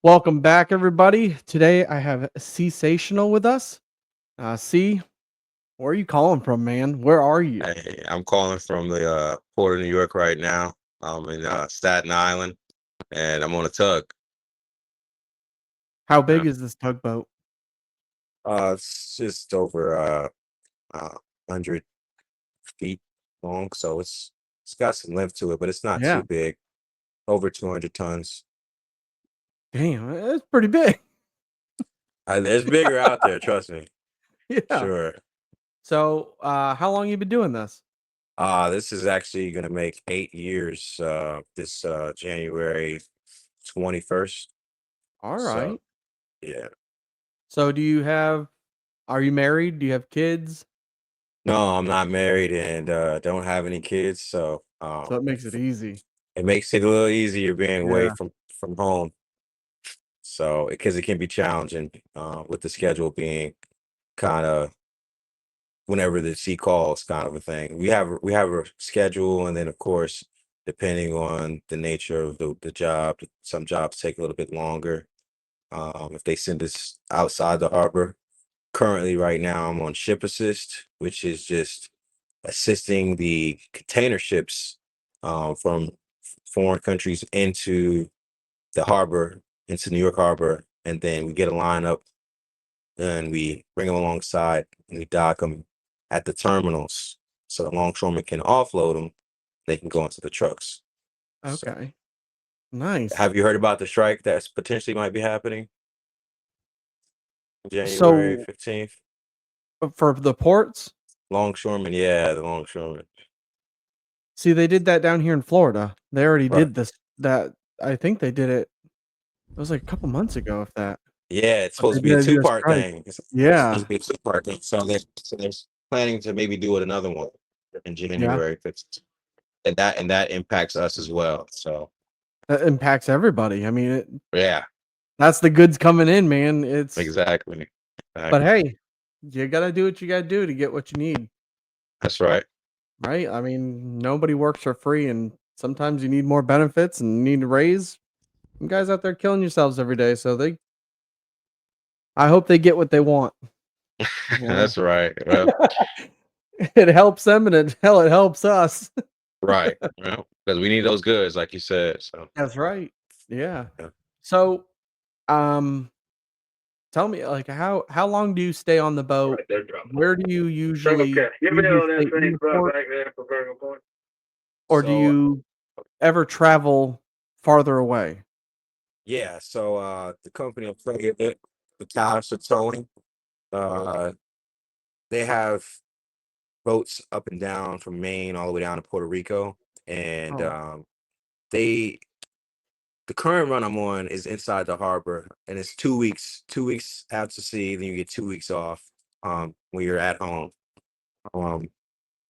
Welcome back, everybody. Today I have Sensational with us. C, where are you calling from, man? Where are you? Hey, I'm calling from the port of New York right now. I'm in Staten Island, and I'm on a tug. How Yeah. big is this tugboat? It's just over 100 feet long, so it's got some length to it, but it's not Yeah, too big. Over 200 tons. damn, it's pretty big. There's bigger out there, trust me. Yeah. Sure. So, how long you been doing this? This is actually gonna make 8 years this January 21st. All So right. yeah. So, are you married? Do you have kids? No, I'm not married and don't have any kids, so So that makes it easy. it makes it a little easier being away Yeah. from home. So because it can be challenging with the schedule being kind of whenever the sea calls kind of a thing. We have a schedule, and then of course, depending on the nature of the job, some jobs take a little bit longer. If they send us outside the harbor, currently right now I'm on ship assist, which is just assisting the container ships from foreign countries into the harbor, into New York Harbor, and then we get a lineup and we bring them alongside and we dock them at the terminals so the longshoremen can offload them. They can go into the trucks. So, Okay. Nice. have you heard about the strike that's potentially might be happening January So, 15th? for the ports, Longshoremen, yeah, the longshoremen. see, they did that down here in Florida. They already Right. did this. That I think they did it. It was like a couple months ago, if that. Yeah, it's But supposed they to be a did a two-part strike. thing. It's supposed Yeah, to be a two-part thing. So they're planning to maybe do it another one in yeah. January 15th. And that impacts us as well. So That impacts everybody. I mean, yeah, that's the goods coming in, man. exactly. But Exactly. hey, you gotta do what you gotta do to get what you need, That's right. right? I mean, nobody works for free, and sometimes you need more benefits and need to raise. You guys out there killing yourselves every day, so I hope they get what they want. You know, That's right. Well, it helps them, and it helps us. right. Well, because we need those goods, like you said. So That's right. Yeah. yeah. So, um, tell me, like, how long do you stay on the boat? Right, they're dropping Where do you Okay. Give me usually on that stay in same the spot port, back there for Virgo Point. or do So you ever travel farther away? yeah, so the company I'm playing it, the Callis are towing. Uh, they have boats up and down from Maine all the way down to Puerto Rico, and Oh, they the current run I'm on is inside the harbor, and it's 2 weeks, 2 weeks out to sea, then you get 2 weeks off when you're at home. Um,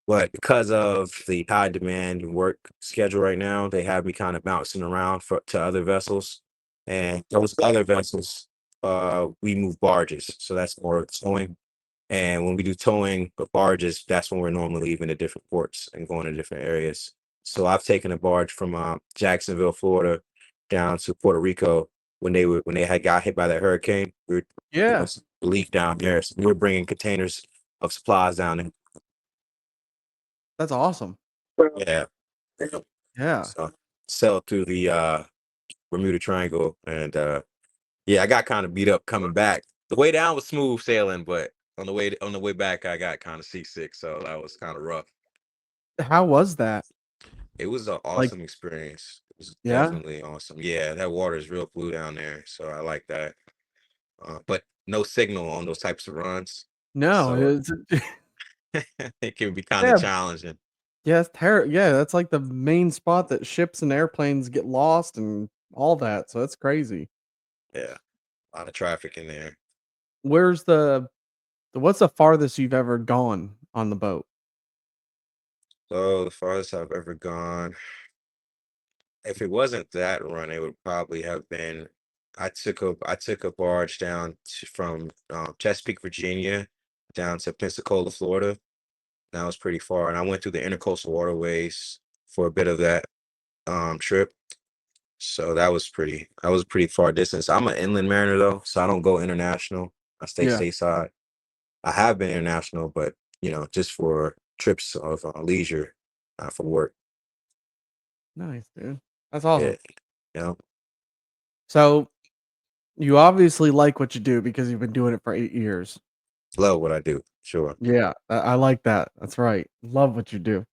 but because of the high demand and work schedule right now, they have me kind of bouncing around to other vessels, and those other vessels, we move barges, so that's more towing. And when we do towing of barges, that's when we're normally leaving to different ports and going to different areas. So I've taken a barge from Jacksonville, Florida, down to Puerto Rico when they had got hit by that hurricane. We were doing yeah, some relief down there, so we were bringing containers of supplies down there. that's awesome. Yeah, Yeah. so sailed through the Bermuda Triangle, and yeah, I got kind of beat up coming back. The way down was smooth sailing, but on the way back, I got kind of seasick, so that was kind of rough. How was that? It was an Like, awesome experience. It was yeah? definitely awesome. Yeah, that water is real blue down there, so I like that. But no signal on those types of runs, No, so it's it can be kind of yeah, challenging. yeah, yeah, that's like the main spot that ships and airplanes get lost and all that, so that's crazy. Yeah, a lot of traffic in there. Where's what's the farthest you've ever gone on the boat? So the farthest I've ever gone, if it wasn't that run, it would probably have been. I took a barge down from Chesapeake, Virginia, down to Pensacola, Florida. That was pretty far, and I went through the intercoastal waterways for a bit of that trip. So that was a pretty far distance. I'm an inland mariner though, so I don't go international. I stay Yeah. stateside. I have been international, but just for trips of leisure, not for work. Nice, dude. That's Yeah, awesome. you know, So you obviously like what you do because you've been doing it for 8 years. love what I do. Sure. Yeah, I like that. That's right. Love what you do.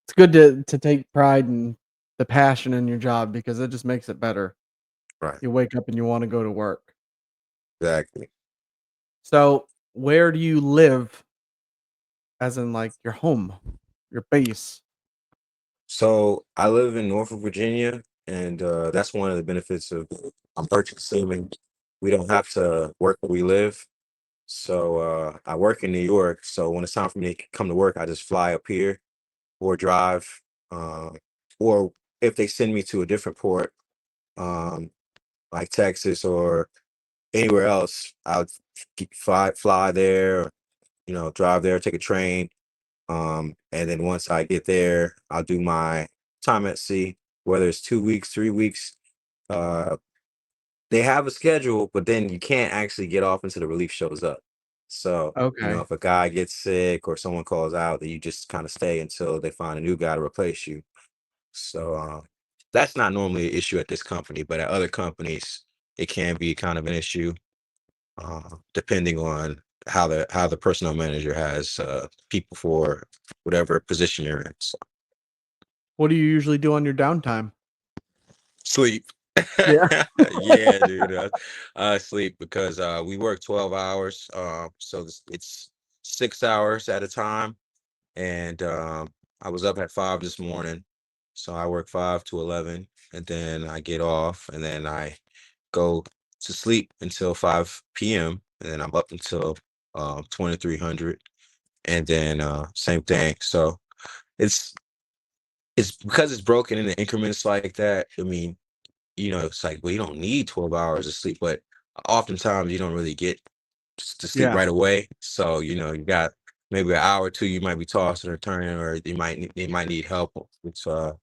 It's good to take pride in the passion in your job because it just makes it better. Right. You wake up and you wanna go to work. Exactly. So, where do you live as in, like, your home, your base? So I live in Norfolk, Virginia, and that's one of the benefits of I'm purchasing. We don't have to work where we live. So I work in New York. So when it's time for me to come to work, I just fly up here or drive. Uh, or if they send me to a different port, um, like Texas or anywhere else, I'll fly there, or, drive there, take a train. And then once I get there, I'll do my time at sea, whether it's 2 weeks, 3 weeks. Uh, they have a schedule, but then you can't actually get off until the relief shows up. So, Okay. if a guy gets sick or someone calls out, then you just kind of stay until they find a new guy to replace you. So, that's not normally an issue at this company, but at other companies, it can be kind of an issue, depending on how the personnel manager has people for whatever position you're in. So, What do you usually do on your downtime? sleep. Yeah. Yeah, dude. I sleep because we work 12 hours. So it's 6 hours at a time. And I was up at 5 this morning. So I work 5 to 11. And then I get off. And then I go to sleep until 5 p.m. And then I'm up until 2300. And then same thing. So it's it's because it's broken into increments like that. I mean, it's like, well, you don't need 12 hours of sleep, but oftentimes you don't really get to sleep Yeah. right away. So, you got maybe an hour or two, you might be tossing or turning, or they might need help with the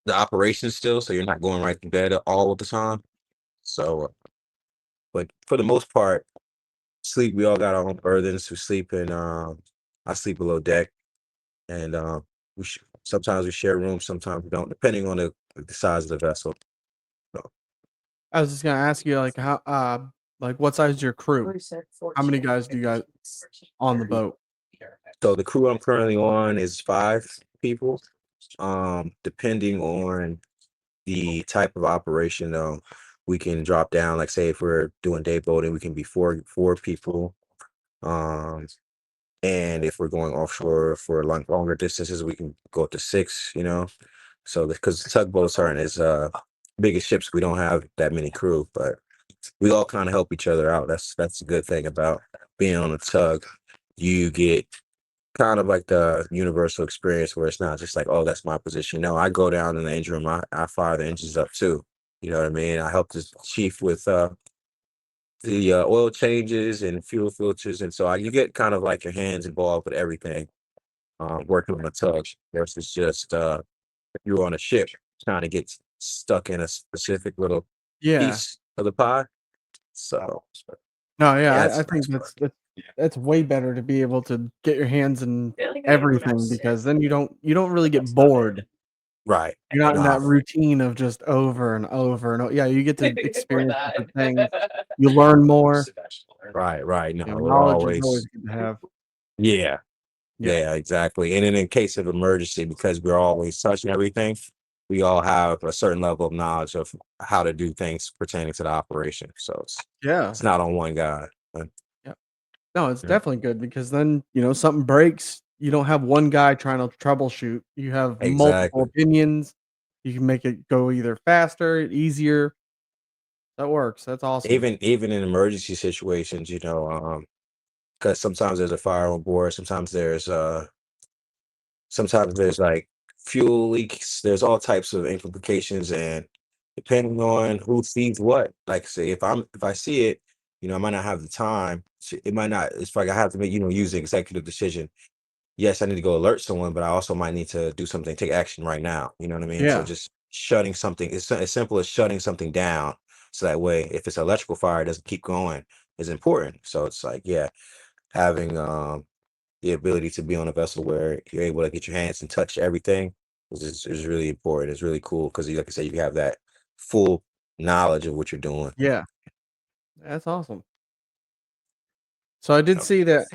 operation still. So you're not going right to bed all of the time. So, but for the most part, sleep, we all got our own burdens. We sleep in, I sleep below deck, and sometimes we share rooms, sometimes we don't, depending on the size of the vessel. So, I was just gonna ask you, like, like, what size is your crew? How many guys do you got on the boat? so the crew I'm currently on is 5 people. Depending on the type of operation, though, we can drop down. Like, say if we're doing day boating, we can be four people. Um, and if we're going offshore for longer distances, we can go up to six. So because tugboats aren't as biggest ships, we don't have that many crew, but we all kind of help each other out. That's a good thing about being on a tug. You get kind of like the universal experience where it's not just like, oh, that's my position. No, I go down in the engine room. I fire the engines up too. You know what I mean? I help the chief with the oil changes and fuel filters, and so you get kind of like your hands involved with everything. Working on a tug versus just if you're on a ship trying to get stuck in a specific little Yeah. piece of the pie. So No, yeah, yeah, I think that's way better to be able to get your hands in everything because then you don't really get bored. right. You're not in Nah, that routine of just over and over and yeah, you get to experience different things. You learn more. right. No, we're Knowledge is always always good to have. yeah. Yeah. Yeah, exactly. And then in case of emergency, because we're always touching everything, we all have a certain level of knowledge of how to do things pertaining to the operation. So Yeah. it's not on one guy. Yeah. No, it's Yeah, definitely good because then, something breaks, you don't have one guy trying to troubleshoot. You have multiple exactly. opinions. You can make it go either faster, easier. That works. That's awesome. Even in emergency situations, because sometimes there's a fire on board, sometimes there's like fuel leaks, there's all types of implications, and depending on who sees what, like say if I see it, I might not have the time it might not, it's like I have to make, use the executive decision. Yes, I need to go alert someone, but I also might need to do something, take action right now, you know what I mean? So Yeah. just shutting something. It's as simple as shutting something down. So that way, if it's electrical fire, it doesn't keep going is important. So it's like, yeah, having the ability to be on a vessel where you're able to get your hands and touch everything is really important. It's really cool because, like I said, you have that full knowledge of what you're doing. Yeah, that's awesome. So I did Yep. see that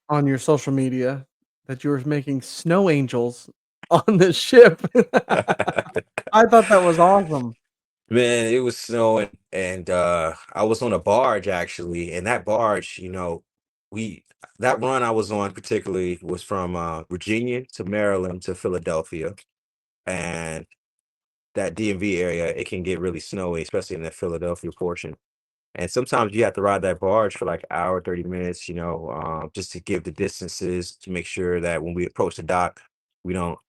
on your social media that you were making snow angels on the ship. I thought that was awesome. Man, it was snowing and I was on a barge actually, and that barge, we that run I was on particularly was from Virginia to Maryland to Philadelphia. And that DMV area, it can get really snowy, especially in that Philadelphia portion. And sometimes you have to ride that barge for like an hour, 30 minutes, just to give the distances to make sure that when we approach the dock, we don't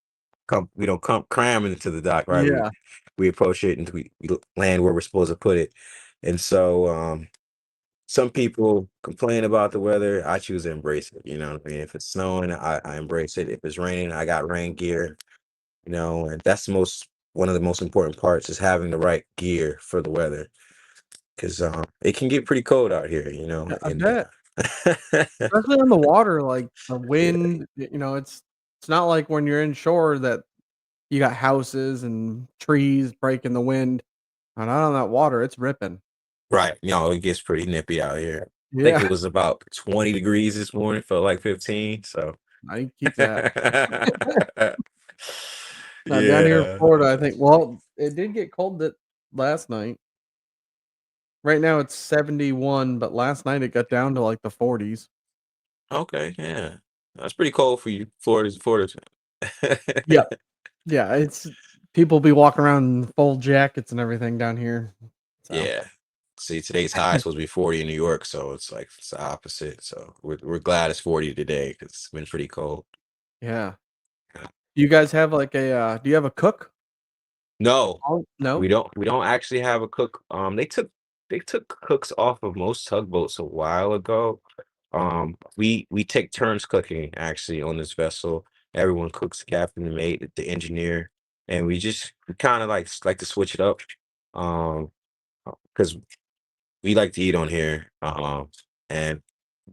come cramming into the dock, right? We Yeah, we approach it and we land where we're supposed to put it. And so some people complain about the weather. I choose to embrace it. You know what I mean? If it's snowing, I embrace it. If it's raining, I got rain gear, and that's one of the most important parts is having the right gear for the weather. Because it can get pretty cold out here, yeah, I and bet. Especially on the water, like the yeah, wind, it's not like when you're inshore that you got houses and trees breaking the wind. And out on that water, it's ripping. right. It gets pretty nippy out here. I think Yeah, it was about 20 degrees this morning, felt like 15. So I keep that. Now down here in yeah. Florida, I think it did get cold that last night. Right now it's 71, but last night it got down to like the 40s. Okay, yeah. That's pretty cold for you, Florida. Yeah. Yeah, it's people be walking around in full jackets and everything down here. So, Yeah. See, today's high is supposed to be 40 in New York, so it's like it's the opposite. So we're glad it's 40 today because it's been pretty cold. yeah. Do you guys have like do you have a cook? No, Oh, no? we don't actually have a cook. They took cooks off of most tugboats a while ago. We take turns cooking actually on this vessel. Everyone cooks, the captain, the mate, the engineer, and we kind of like to switch it up. Um, because we like to eat on here. And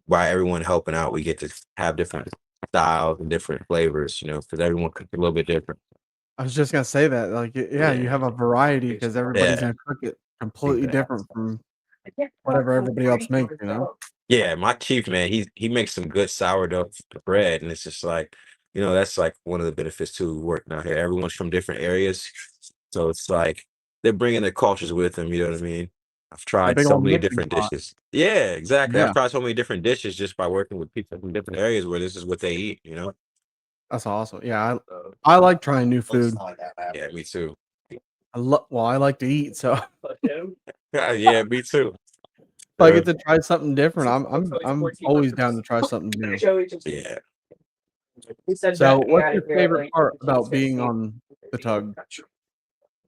by everyone helping out, we get to have different styles and different flavors, because everyone cooks a little bit different. I was just gonna say that, like, yeah, you Yeah. have a variety because everybody's Yeah. gonna cook it completely Exactly. different from whatever everybody else makes, you know? Yeah, my chief man, he makes some good sourdough bread, and it's just like, that's like one of the benefits to working out here. Everyone's from different areas, so it's like they're bringing their cultures with them. You know what I mean? I've A tried big so old many mixing different pot. dishes. Yeah, exactly. I've Yeah, tried so many different dishes just by working with people from different areas where this is what they eat. that's awesome. Yeah, I like trying new food. Yeah, me too. I like to eat, so if Yeah, me too. I Uh, get to try something different, I'm always down to try something new. yeah. So, what's your favorite part about being on the tug?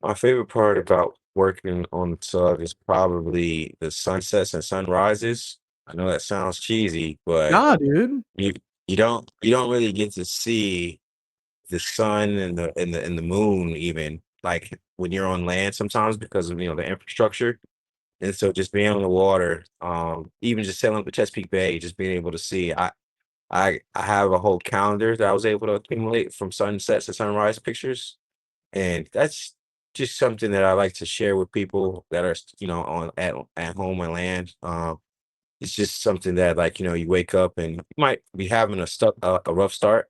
My favorite part about working on the tug is probably the sunsets and sunrises. I know that sounds cheesy, but Nah, dude. you you don't really get to see the sun and the moon even like when you're on land sometimes because of the infrastructure. And so just being on the water, even just sailing up the Chesapeake Bay, just being able to see, I have a whole calendar that I was able to accumulate from sunsets and sunrise pictures, and that's just something that I like to share with people that are, on at home and land. It's just something that, like, you wake up and you might be having a rough start.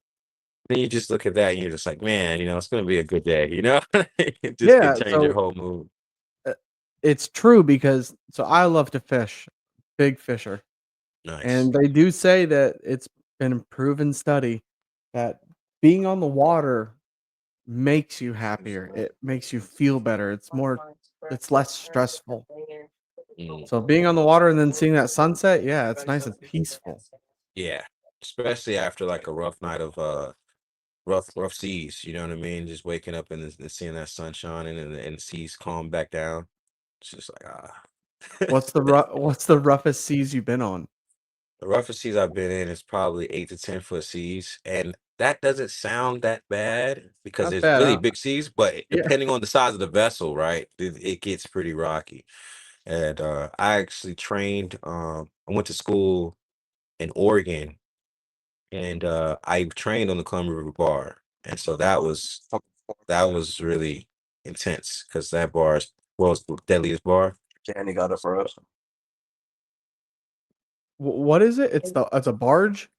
Then you just look at that and you're just like, man, it's gonna be a good day, It just can Yeah, change your so, whole mood. uh, it's true because I love to fish, big fisher, Nice. and they do say that it's been a proven study that being on the water makes you happier, it makes you feel better, it's less stressful. Mm, So, being on the water and then seeing that sunset, yeah, it's nice and peaceful. yeah. Especially after like a rough night of rough seas, you know what I mean? Just waking up and seeing that sun shining and the seas calm back down. It's just like What's the roughest seas you've been on? The roughest seas I've been in is probably 8 to 10 foot seas. And that doesn't sound that bad because Not there's bad, really huh? big seas, but Yeah. depending on the size of the vessel, right, it gets pretty rocky. And I actually trained. I went to school in Oregon, and I trained on the Columbia River Bar, and so that was really intense because that bar is world's deadliest bar. Danny got it for us. What is it? It's a barge?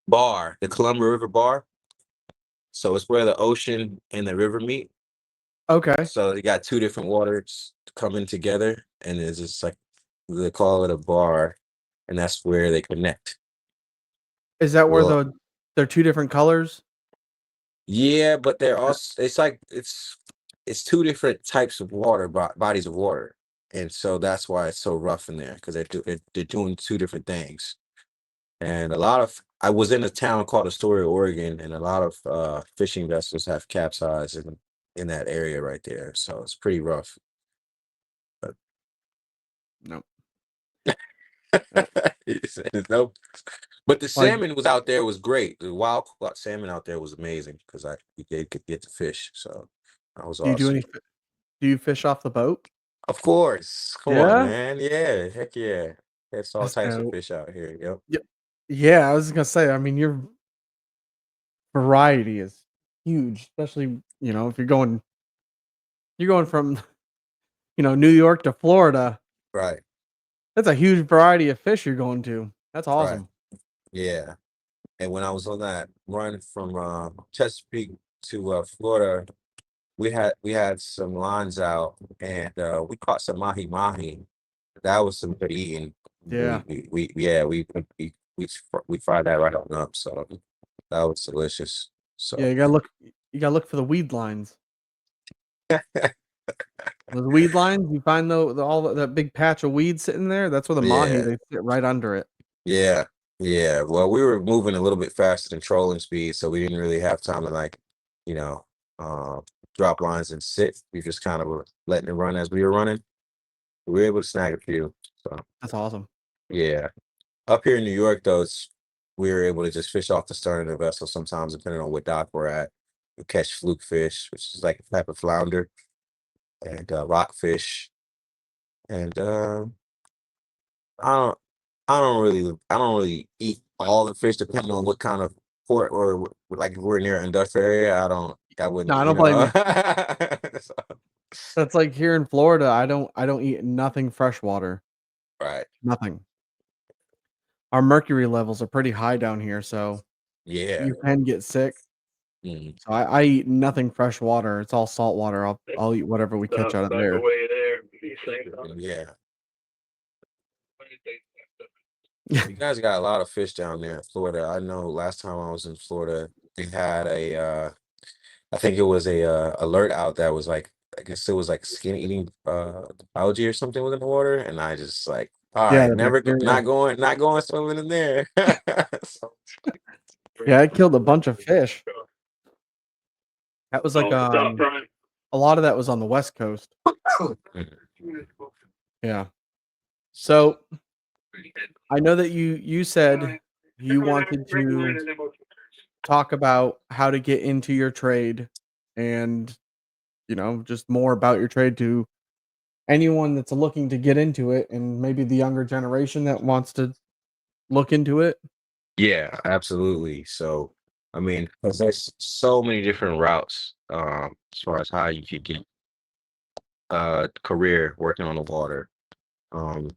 Bar, the Columbia River Bar. So it's where the ocean and the river meet. Okay. So you got two different waters coming together, and it's just like they call it a bar, and that's where they connect. Is that where Well, they're 2 different colors? yeah, but they're also it's like it's two different types of water, bodies of water, and so that's why it's so rough in there because they're doing two different things. And a lot of I was in a town called Astoria, Oregon, and a lot of fishing vessels have capsized in that area right there. So it's pretty rough. But No. No. it's no, but the Like, salmon was out there was great. The wild caught salmon out there was amazing because I we could get to fish. So that was do you do awesome. do you fish off the boat? Of course. Come on, Yeah? man. Yeah, heck yeah. There's all That's types of dope. fish out here. Yep. Yeah. Yeah, I was gonna say, I mean, your variety is huge, especially, if you're going from, New York to Florida. Right. That's a huge variety of fish you're going to. That's Right. awesome. Yeah. And when I was on that run from Chesapeake to Florida, we had some lines out, and we caught some mahi mahi. That was some good eating. Yeah. We yeah we fried that right on up. So that was delicious. Yeah, So you gotta look for the weed lines. Those weed lines, you find that big patch of weed sitting there, that's where the mahi, yeah. they sit right under it. Yeah, yeah. Well, we were moving a little bit faster than trolling speed, so we didn't really have time to you know, uh, drop lines and sit. We just kind of were letting it run as we were running. We were able to snag a few. So That's awesome. yeah. Up here in New York, though, we were able to just fish off the stern of the vessel sometimes, depending on what dock we're at. We catch fluke fish, which is like a type of flounder, and rockfish, and I don't I don't really eat all the fish depending on what kind of port or like if we're near an industrial area, I No, wouldn't, I don't blame you. That's like here in Florida, I don't eat nothing freshwater. Right. Nothing. Our mercury levels are pretty high down here, so Yeah. you can get sick. Mhm. So I eat nothing fresh water. It's all salt water. I'll eat whatever we catch out of Back there. away there. You think? Yeah. You guys got a lot of fish down there in Florida. I know last time I was in Florida, they had I think it was a alert out that was like I guess it was like skin eating algae or something within the water, and I just like, all Yeah, right, the bacteria. not going swimming in there. So, Yeah, it killed a bunch of fish. That was like, Oh, stop trying. a lot of that was on the West Coast. mhm. Yeah. So, I know that you said you wanted to talk about how to get into your trade and, just more about your trade to anyone that's looking to get into it and maybe the younger generation that wants to look into it. Yeah, absolutely. So, I mean, 'cause there's so many different routes as far as how you could get a career working on the water. Um,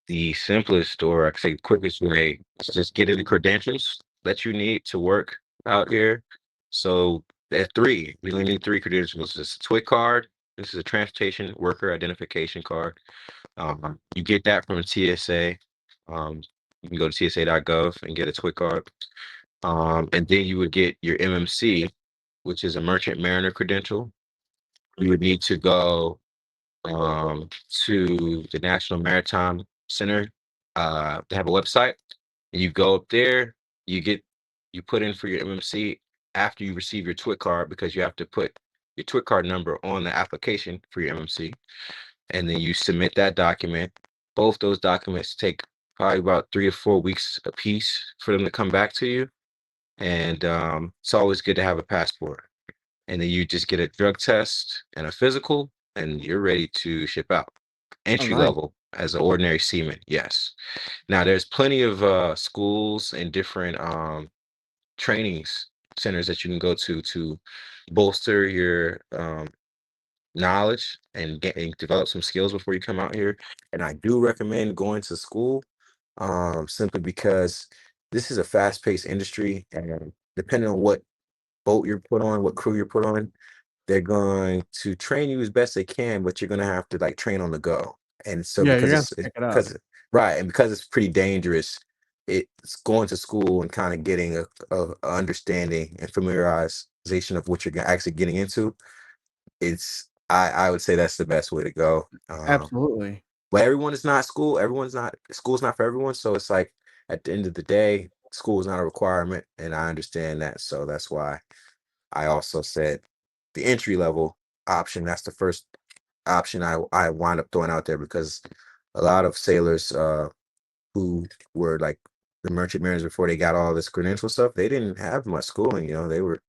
the simplest or I could say quickest way is just getting the credentials that you need to work out here. So there's three. We only need three credentials. It's a TWIC card. This is a transportation worker identification card. You get that from TSA. Um, you can go to tsa.gov and get a TWIC card. And then you would get your MMC, which is a merchant mariner credential. You would need to go to the National Maritime Center. They have a website, and you go up there. You get you put in for your MMC after you receive your TWIC card because you have to put your TWIC card number on the application for your MMC, and then you submit that document. Both those documents take probably about 3 or 4 weeks a piece for them to come back to you. and it's always good to have a passport. And then you just get a drug test and a physical, and you're ready to ship out. Oh, Entry nice. level as an ordinary seaman, yes. Now there's plenty of schools and different trainings centers that you can go to bolster your knowledge and get and develop some skills before you come out here. And I do recommend going to school, simply because this is a fast-paced industry, and depending on what boat you're put on, what crew you're put on, they're going to train you as best they can, but you're gonna have to like train on the go. And so Yeah, you're because gonna have to it's pick it up. because right, and because it's pretty dangerous, it's going to school and kind of getting a understanding and familiarization of what you're actually getting into. I would say that's the best way to go. Absolutely. But everyone is not school. Everyone's not school's not for everyone. So it's like at the end of the day, school is not a requirement, and I understand that. So that's why I also said the entry level option. That's the first option I wind up throwing out there, because a lot of sailors who were like the merchant mariners before they got all this credential stuff, they didn't have much schooling. They were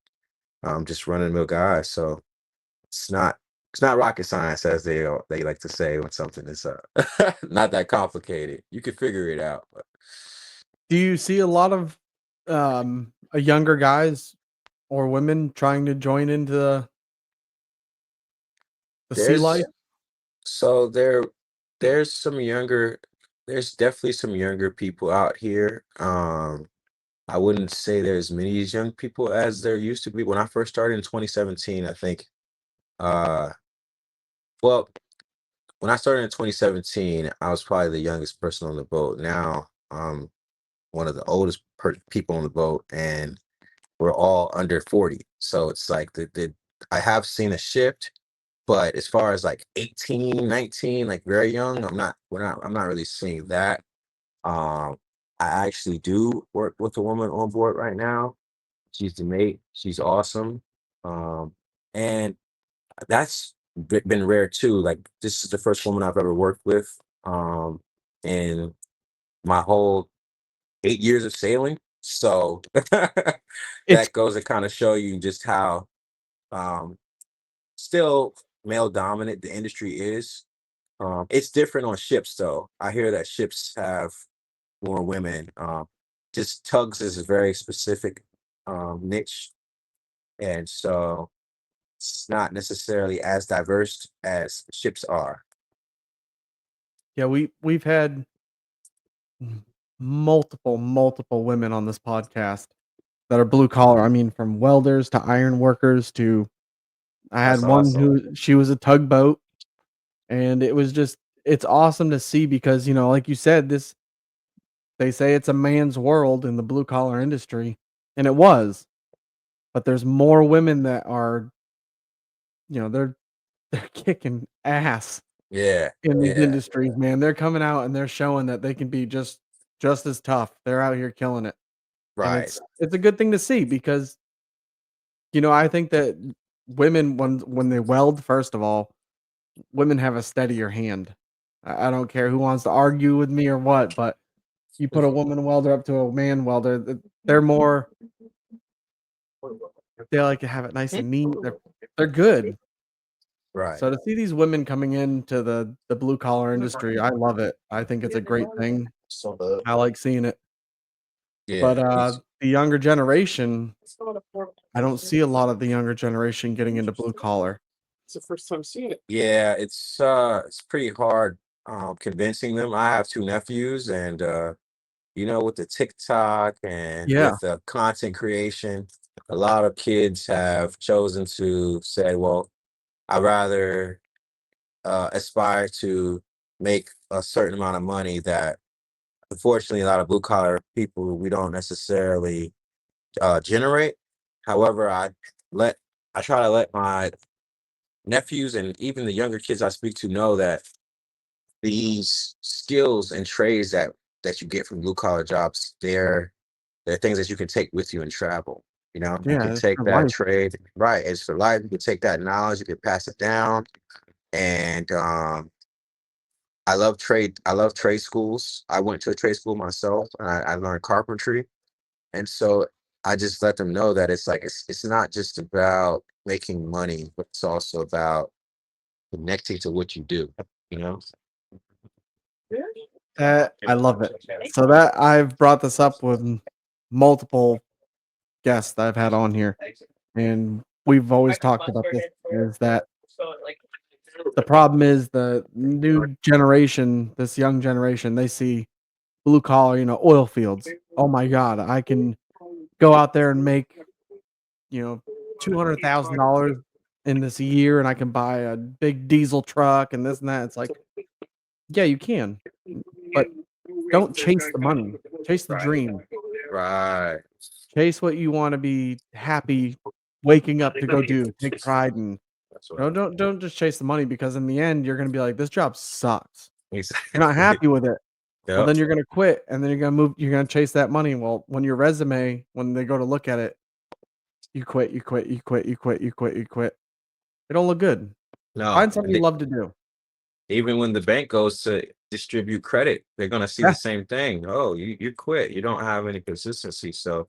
just running the mill guys. So it's not it's not rocket science, as they like to say, when something is not that complicated. You can figure it out. But Do you see a lot of younger guys or women trying to join into the sea there's life? so there's some younger there's definitely some younger people out here. I wouldn't say there's many as young people as there used to be. When I first started in 2017, I think uh well, when I started in 2017, I was probably the youngest person on the boat. Now, one of the oldest people on the boat, and we're all under 40. So it's like the I have seen a shift, but as far as like 18, 19, like very young, I'm not really seeing that. Um, I actually do work with a woman on board right now. She's the mate. She's awesome. And that's been rare too. Like, this is the first woman I've ever worked with in my whole 8 years of sailing. So It's that goes to kind of show you just how um, still male dominant the industry is. It's different on ships, though. I hear that ships have more women. Just tugs is a very specific niche, and so it's not necessarily as diverse as ships are. yeah, we've had m multiple women on this podcast that are blue collar. I mean, from welders to iron workers to I had That's one awesome. who she was a tugboat, and it was just it's awesome to see because, like you said, this they say it's a man's world in the blue collar industry, and it was, but there's more women that are, they're they're kicking ass Yeah, in these yeah, industries, man. They're coming out and they're showing that they can be just as tough. They're out here killing it. And right. it's a good thing to see because, I think that women when they weld, first of all, women have a steadier hand. I don't care who wants to argue with me or what, but you put a woman welder up to a man welder, they're more they like to have it nice and neat. They're good. Right. So to see these women coming into the blue collar industry, I love it. I think it's a great thing. So the I like seeing it. But, Yeah. the younger generation, I don't see a lot of the younger generation getting into blue collar. it's the first time seeing it. Yeah, it's pretty hard convincing them. I have two nephews, and with the TikTok and Yeah, with the content creation, a lot of kids have chosen to say, well, I'd rather aspire to make a certain amount of money that unfortunately a lot of blue collar people we don't necessarily generate. However, let I try to let my nephews and even the younger kids I speak to know that these skills and trades that you get from blue collar jobs, they're things that you can take with you and travel. You can yeah, it's take for that life. trade, right? It's for life. You can take that knowledge, you can pass it down. And I love trade schools. I went to a trade school myself, and I learned carpentry. And so I just let them know that it's like it's not just about making money, but it's also about connecting to what you do, you know? I love it. So that I've brought this up with multiple guests that I've had on here, and we've always talked about this, is that the problem is the new generation, this young generation, they see blue collar, oil fields. Oh my God, I can go out there and make, $200,000 in this year, and I can buy a big diesel truck and this and that. It's like, yeah, you can, but don't chase the money. Chase the dream. Right. Chase what you want to be happy waking up to go do. Take pride in. That's No, right. don't just chase the money, because in the end you're gonna be like, this job sucks. You're not Exactly. happy with it. Well, Yep. then you're gonna quit, and then you're gonna chase that money. Well, when your resume, when they go to look at it, you quit, you quit, you quit, you quit, you quit, you quit. It don't look good. No, Find something you love to do. even when the bank goes to distribute credit, they're gonna see Yeah. the same thing. Oh, you quit. You don't have any consistency. So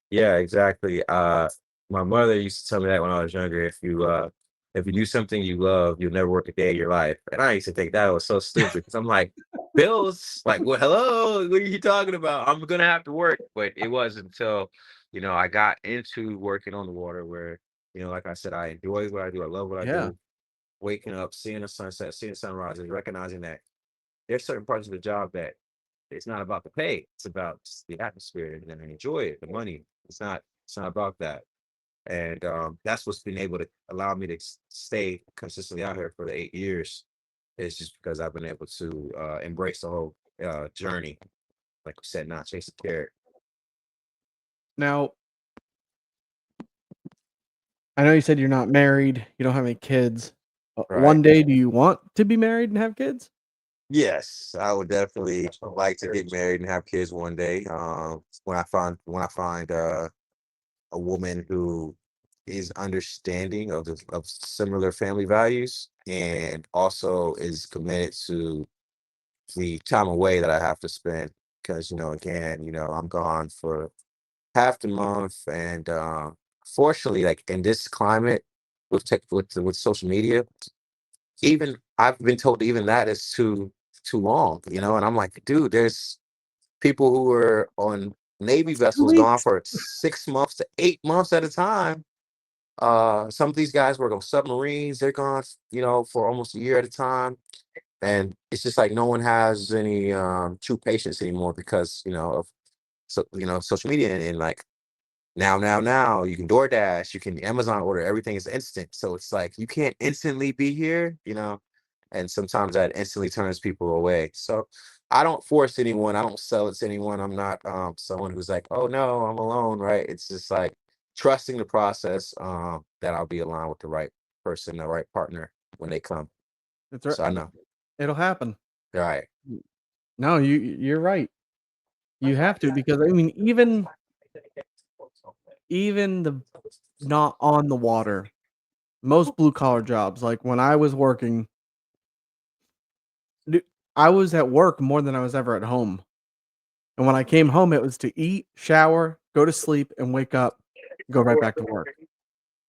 yeah, exactly. My mother used to tell me that when I was younger. If you do something you love, you'll never work a day of your life. And I used to think that was so stupid because I'm like, bills, like, well, hello, what are you talking about? I'm gonna have to work. But it wasn't until, I got into working on the water where, like I said, I enjoy what I do. I love what I Yeah. do. Waking up, seeing the sunset, seeing the sunrise, and recognizing that there's certain parts of the job that it's not about the pay. It's about just the atmosphere and I enjoy it. The money. It's not about that. And that's what's been able to allow me to stay consistently out here for the 8 years. It's just because I've been able to embrace the whole journey. Like we said, not chase the carrot. Now, I know you said you're not married, you don't have any kids. Right. One day, do you want to be married and have kids? Yes, I would definitely like to get married and have kids one day. When I find a woman who is understanding of similar family values and also is committed to the time away that I have to spend because again I'm gone for half the month and fortunately like in this climate with tech with social media even I've been told even that is too long and I'm like dude there's people who are on Navy 2 vessels gone weeks. for 6 months to 8 months at a time. Some of these guys work on submarines. They're gone, for almost a year at a time. And it's just like no one has any true patience anymore because, of social media and like now you can DoorDash, you can Amazon order, everything is instant. So it's like you can't instantly be here. And sometimes that instantly turns people away. So I don't force anyone, I don't sell it to anyone. I'm not someone who's like, oh no, I'm alone, right? It's just like trusting the process, that I'll be aligned with the right person, the right partner when they come. It's So I know. it'll happen. Right. No, you're right. You have to, because I mean, even the not on the water, most blue collar jobs, like when I was working, d- I was at work more than I was ever at home. And when I came home, it was to eat, shower, go to sleep, and wake up, go right back to work.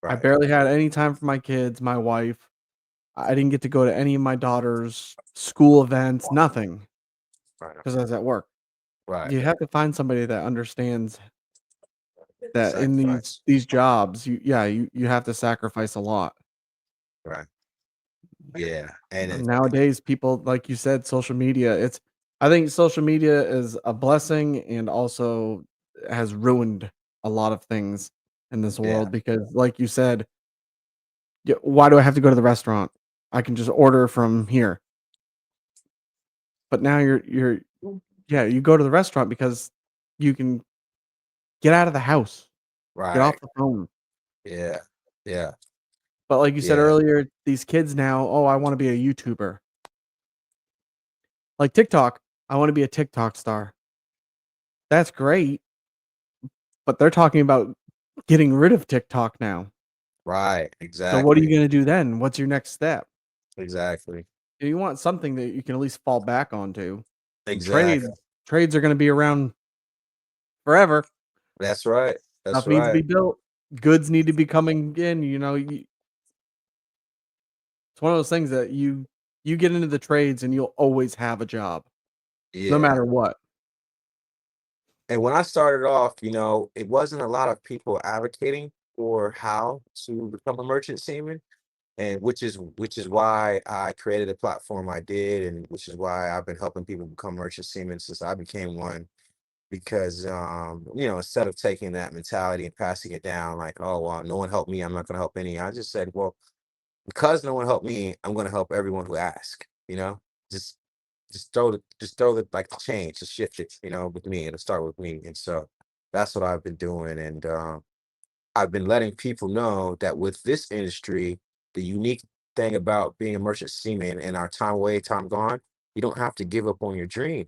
I Right. barely had any time for my kids, my wife. I didn't get to go to any of my daughter's school events, nothing, Right. because I was at work. Right. You have to find somebody that understands that in these Sacrifice. these jobs, you have to sacrifice a lot. Right. Yeah. And And nowadays, people, like you said, social media, I think social media is a blessing and also has ruined a lot of things in this yeah. world, because like you said, why do I have to go to the restaurant? I can just order from here. But now yeah, you go to the restaurant because you can get out of the house, get off Right. the phone. Yeah. Yeah. But like you said Yeah. earlier, these kids now, oh, I want to be a YouTuber. Like TikTok, I want to be a TikTok star. That's great, but they're talking about getting rid of TikTok now. Right. So what are you Exactly. gonna do then? What's your next step? Exactly. You want something that you can at least fall back onto. And Exactly. trades are gonna be around forever. That's right. That's Stuff needs to be right. built. Goods need to be coming in. It's one of those things that you get into the trades and you'll always have a job, no Yeah. matter what. And when I started off, it wasn't a lot of people advocating for how to become a merchant seaman, and which is why I created a platform I did, and which is why I've been helping people become merchant seamen since I became one. Because instead of taking that mentality and passing it down like, oh well, no one helped me, I'm not going to help any. I just said, well, because no one helped me, I'm going to help everyone who asks. Just just throw the like the change, just shift it. With me, it'll start with me, and so that's what I've been doing. And I've been letting people know that with this industry, the unique thing about being a merchant seaman in our time away, time gone, you don't have to give up on your dream.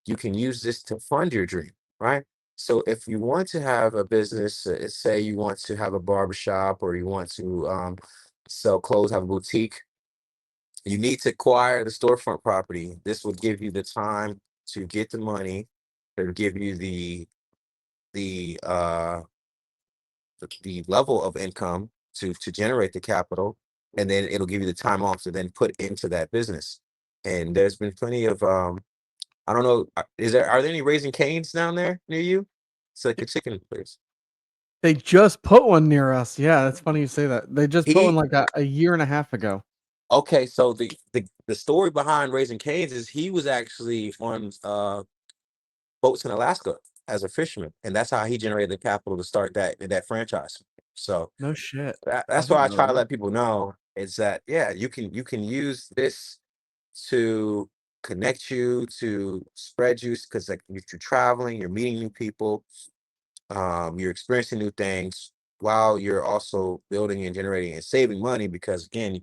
You can use this to fund your dream, right? So if you want to have a business, say you want to have a barbershop or you want to sell clothes, have a boutique, you need to acquire the storefront property. This will give you the time to get the money, to give you the the level of income to generate the capital, and then it'll give you the time off to then put into that business. And there's been plenty of I don't know, are there any Raising Canes down there near you? It's like a chicken place. They just put one near us. Yeah, that's funny you say that. They just put one He like a year and a half ago. Okay, so the story behind Raising Canes is he was actually on boats in Alaska as a fisherman, and that's how he generated the capital to start that franchise. So No shit. I that's why didn't I know try to that. let people know is that, yeah, you can use this to connect you, to spread you, because like if you're traveling, you're meeting new people, you're experiencing new things while you're also building and generating and saving money, because again,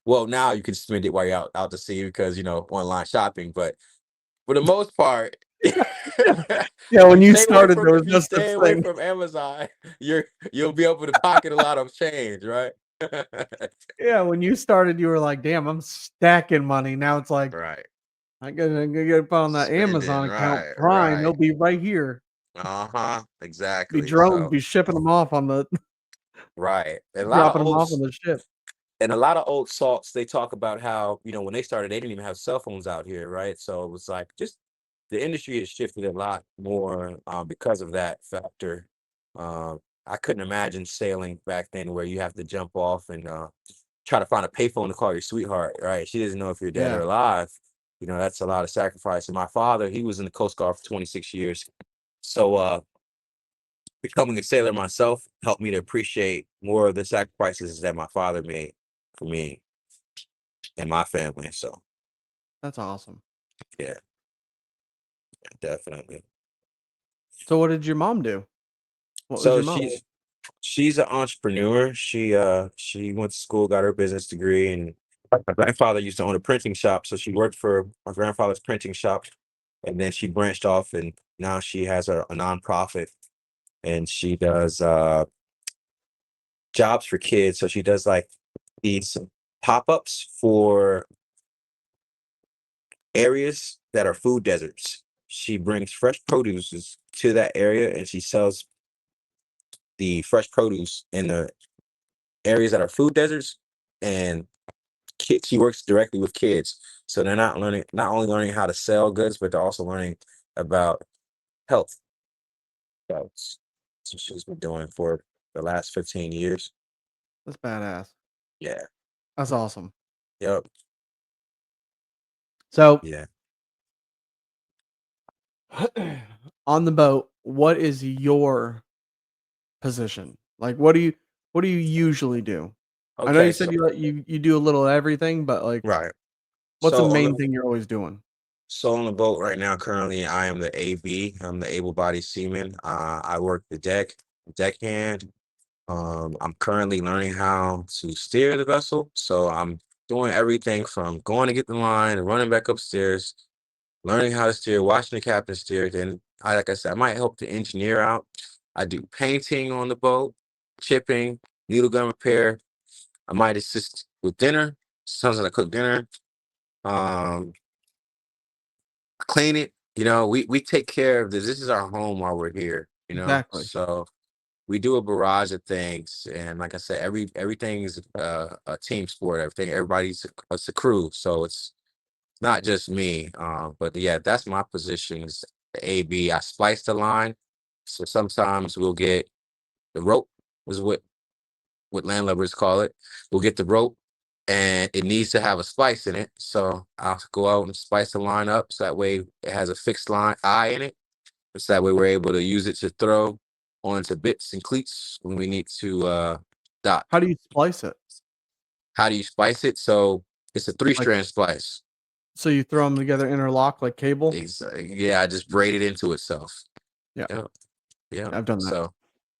well, now you can spend it while you're out to sea because online shopping, but for the most part, Yeah. Yeah, when you started, there was if you no stay such away thing. from Amazon, you'll be able to pocket a lot of change, right? Yeah, when you started, you were like, "Damn, I'm stacking money." Now it's like, Right. I'm gonna get put on that Spending, Amazon account right, Prime. They'll right. be right here. Uh-huh. Be Exactly. drone, So, be shipping them off on the right. dropping them off on the ship. A lot of old salts, they talk about how, when they started, they didn't even have cell phones out here, right? So it was like just the industry has shifted a lot more because of that factor. I couldn't imagine sailing back then where you have to jump off and try to find a payphone to call your sweetheart, right? She doesn't know if you're dead or Yeah, alive. That's a lot of sacrifice. And my father, he was in the Coast Guard for 26 years. So becoming a sailor myself helped me to appreciate more of the sacrifices that my father made for me and my family. So that's awesome. yeah, definitely. So what did your mom do? What was So your mom? she's an entrepreneur. She went to school, got her business degree, and my grandfather used to own a printing shop. So she worked for my grandfather's printing shop, and then she branched off, and now she has a nonprofit, and she does jobs for kids. So she does like these pop-ups for areas that are food deserts. She brings fresh produce to that area, and she sells the fresh produce in the areas that are food deserts. And kids, she works directly with kids, so they're not only learning how to sell goods, but they're also learning about health. That's what she's been doing for the last 15 years. That's badass. Yeah. That's awesome. Yep. So Yeah. on the boat, what is your position? Like, what do you usually do? I know Okay. you said you do a little of everything, but like, Right. what's the So main thing you're always doing? on the boat right now, currently, I am the AB. I'm the able-bodied seaman. I work the deckhand. I'm currently learning how to steer the vessel. So I'm doing everything from going to get the line, running back upstairs, learning how to steer, watching the captain steer. Then, like I said, I might help the engineer out. I do painting on the boat, chipping, needle gun repair. I might assist with dinner. Sometimes I cook dinner. Um, Clean it. We take care of this. This is our home while we're here. Exactly. So we do a barrage of things, and like I said, everything's a team sport. Everybody's it's a crew, so it's not just me. But yeah, that's my position is the AB. I splice the line, so sometimes we'll get the rope, is what landlubbers call it. We'll get the rope, and it needs to have a splice in it. So I'll go out and splice the line up, so that way it has a fixed line eye in it. So that way we're able to use it to throw onto bits and cleats when we need to dock. How do you splice it? How do you splice it? So it's a three Like, strand splice. so you throw them together, interlock like cable? Yeah, I just braid it into itself. Yeah, Yeah, yeah. I've done that. So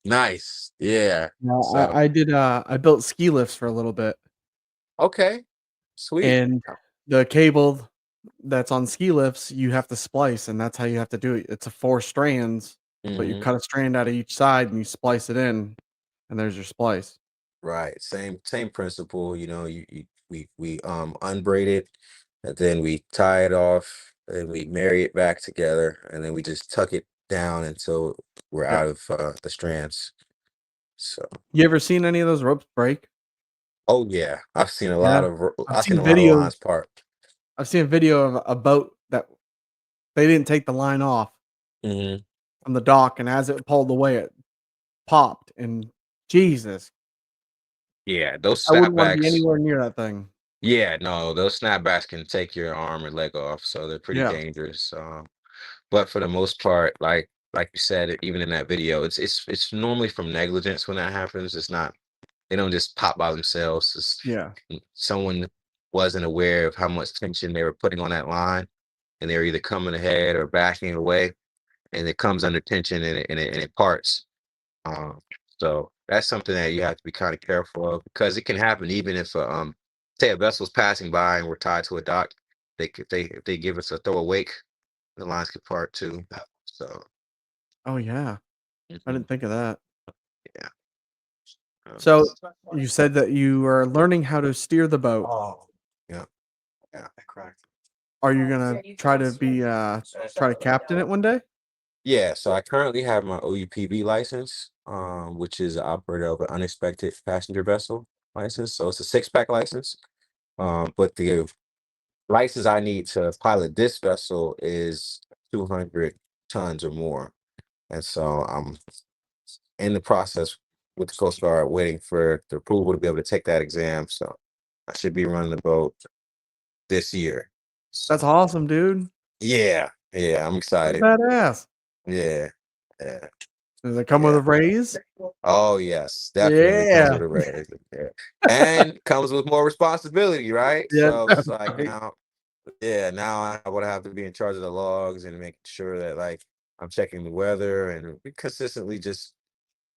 nice. Yeah. Yeah, So I did. I built ski lifts for a little bit, okay, sweet. and the cable that's on ski lifts, you have to splice, and that's how you have to do it. It's a 4 strands, but you Hmm. cut a strand out of each side and you splice it in, and there's your splice. Right. Same principle. We unbraid it, and then we tie it off, and we marry it back together, and then we just tuck it down until we're Yep. out of the strands. So, You ever seen any of those ropes break? oh yeah, I've seen a Yeah. lot of I've I've seen seen a lot of videos lines part. I've seen a video of a boat that they didn't take the line off Hmm. from the dock, and as it pulled away, it popped, and Jesus, Yeah, those I wouldn't wanna be snapbacks. anywhere near that thing. Yeah, no, those snapbacks can take your arm or leg off, so they're pretty Yeah, dangerous. But for the most part, like you said, even in that video, it's normally from negligence when that happens. It's not they don't just pop by themselves. yeah. Someone wasn't aware of how much tension they were putting on that line, and they were either coming ahead or backing away, and it comes under tension and it parts. Um, so that's something that you have to be kind of careful of because it can happen even if say a vessel's passing by and we're tied to a dock. If they give us a throw a wake, the lines could part too. So Oh, yeah. I mhm, didn't think of that. yeah. Um, So, you said that you are learning how to steer the boat. yeah, yeah. Are you gonna try to be, try to captain it one day? Yeah, so I currently have my OUPV license, which is an operator of an unexpected passenger vessel license. So it's a six-pack license. But the license I need to pilot this vessel is 200 tons or more. And so I'm in the process with the Coast Guard waiting for the approval to be able to take that exam. So I should be running the boat this year. That's So awesome, dude. yeah, yeah, I'm That's excited. badass. Yeah, yeah, Does it come with yeah. a raise? Oh yes, definitely comes Yeah. with a raise. Yeah. And comes with more responsibility, right? Yeah, So that's it's like right. now I would have to be in charge of the logs and making sure that like I'm checking the weather and consistently just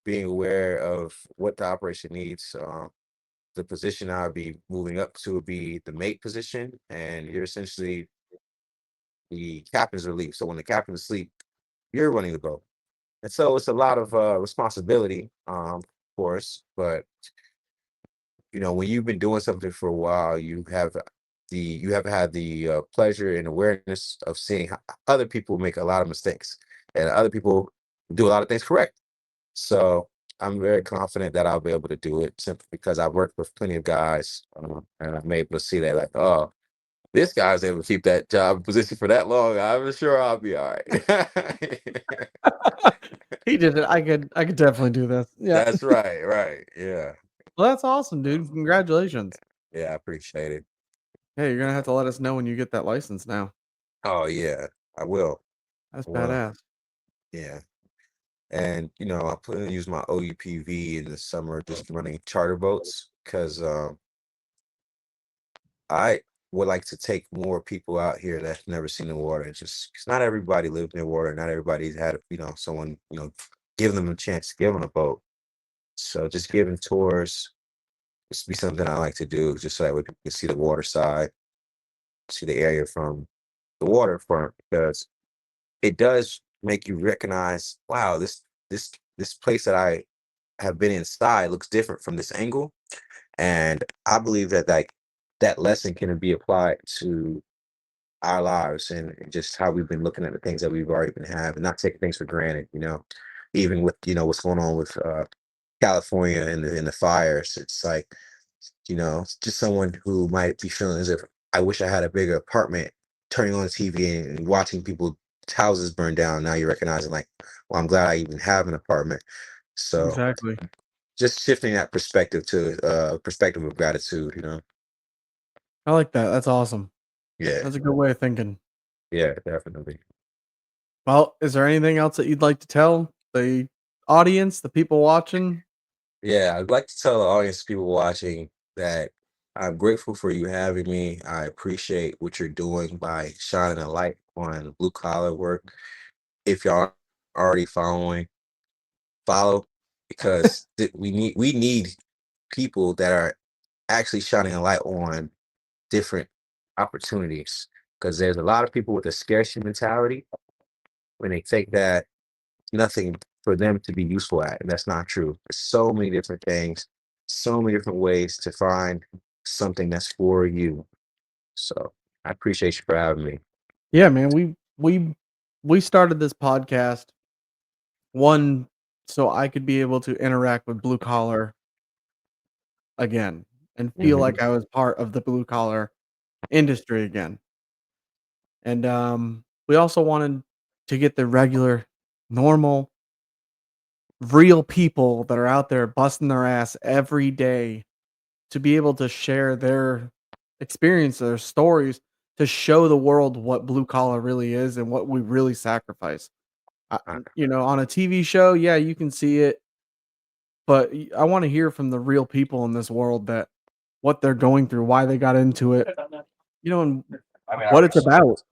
being aware of what the operation needs. The position I'll be moving up to would be the mate position, and you're essentially the captain's relief. So when the captain's asleep, you're running the boat. And so it's a lot of responsibility, of course, but when you've been doing something for a while, you have had the pleasure and awareness of seeing how other people make a lot of mistakes and other people do a lot of things correct. So I'm very confident that I'll be able to do it simply because I've worked with plenty of guys, and I'm able to see that like, oh, this guy's able to keep that job position for that long. I'm sure I'll be all right. He did it. I could definitely do this. Yeah. That's right, right. Yeah. Well, that's awesome, dude. Congratulations. Yeah, I appreciate it. Hey, you're gonna have to let us know when you get that license now. Oh yeah, I will. That's I will. badass. Yeah. And I plan to use my OUPV in the summer just running charter boats because I would like to take more people out here that's never seen the water. It's just 'cause not everybody lives near water, not everybody's had someone give them a chance to give them a boat. So just giving tours just be something I like to do, just so that we can see the water side, see the area from the waterfront, because it does make you recognize, wow, this place that I have been inside looks different from this angle. And I believe that like that lesson can be applied to our lives and just how we've been looking at the things that we've already been having, not taking things for granted. even with what's going on with California and the fires. It's like, just someone who might be feeling as if I wish I had a bigger apartment, turning on the TV and watching people's houses burn down. Now you're recognizing like, well, I'm glad I even have an apartment. So Exactly. just shifting that perspective to perspective of gratitude, I like that. That's awesome. Yeah, That's a good way of thinking. yeah, definitely. Well, is there anything else that you'd like to tell the audience, the people watching? Yeah, I'd like to tell the audience, people watching, that I'm grateful for you having me. I appreciate what you're doing by shining a light on blue collar work. If y'all aren't already following, follow, because we need people that are actually shining a light on different opportunities. Because there's a lot of people with a scarcity mentality when they think that nothing for them to be useful at, and that's not true. There's so many different things, so many different ways to find something that's for you. So I appreciate you for having me. Yeah, man. We started this podcast one so I could be able to interact with blue collar again and feel Hmm. like I was part of the blue collar industry again. And we also wanted to get the regular, normal, real people that are out there busting their ass every day to be able to share their experience, their stories, to show the world what blue collar really is and what we really sacrifice. Uh, On a TV show, yeah, you can see it, but I want to hear from the real people in this world that what they're going through, why they got into it, and what it's about.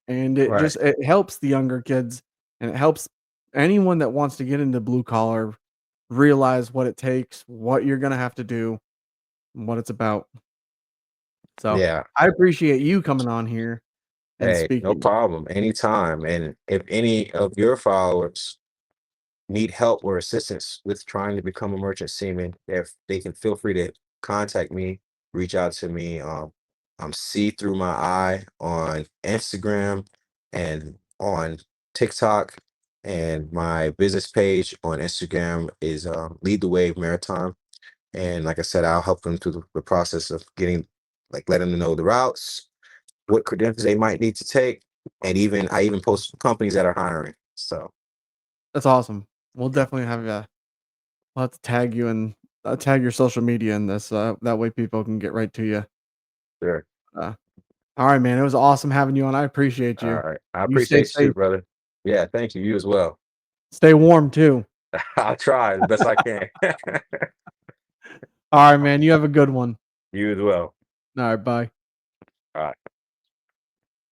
And right. it helps the younger kids and it helps anyone that wants to get into blue collar realize what it takes, what you're gonna have to do, and what it's about. So Yeah. I appreciate you coming on here and Hey, no speaking. problem. Anytime. And if any of your followers need help or assistance with trying to become a merchant seaman, if they can feel free to contact me, reach out to me. I'm See Through My Eye on Instagram and on TikTok. And my business page on Instagram is Lead the Wave Maritime. And like I said, I'll help them through the process of getting, like, letting them know the routes, what credentials they might need to take, and even I even post companies that are hiring. So That's awesome. We'll yeah, definitely we'll have to tag you and tag your social media in this. That way people can get right to you. sure. Uh, all right, man. It was awesome having you on. I appreciate All you. right. I You stay appreciate you too, safe. brother. Yeah, thank you. You as well. Stay warm too. I'll try as best I can. All right, man. You have a good one. You as well. All right, bye. All right.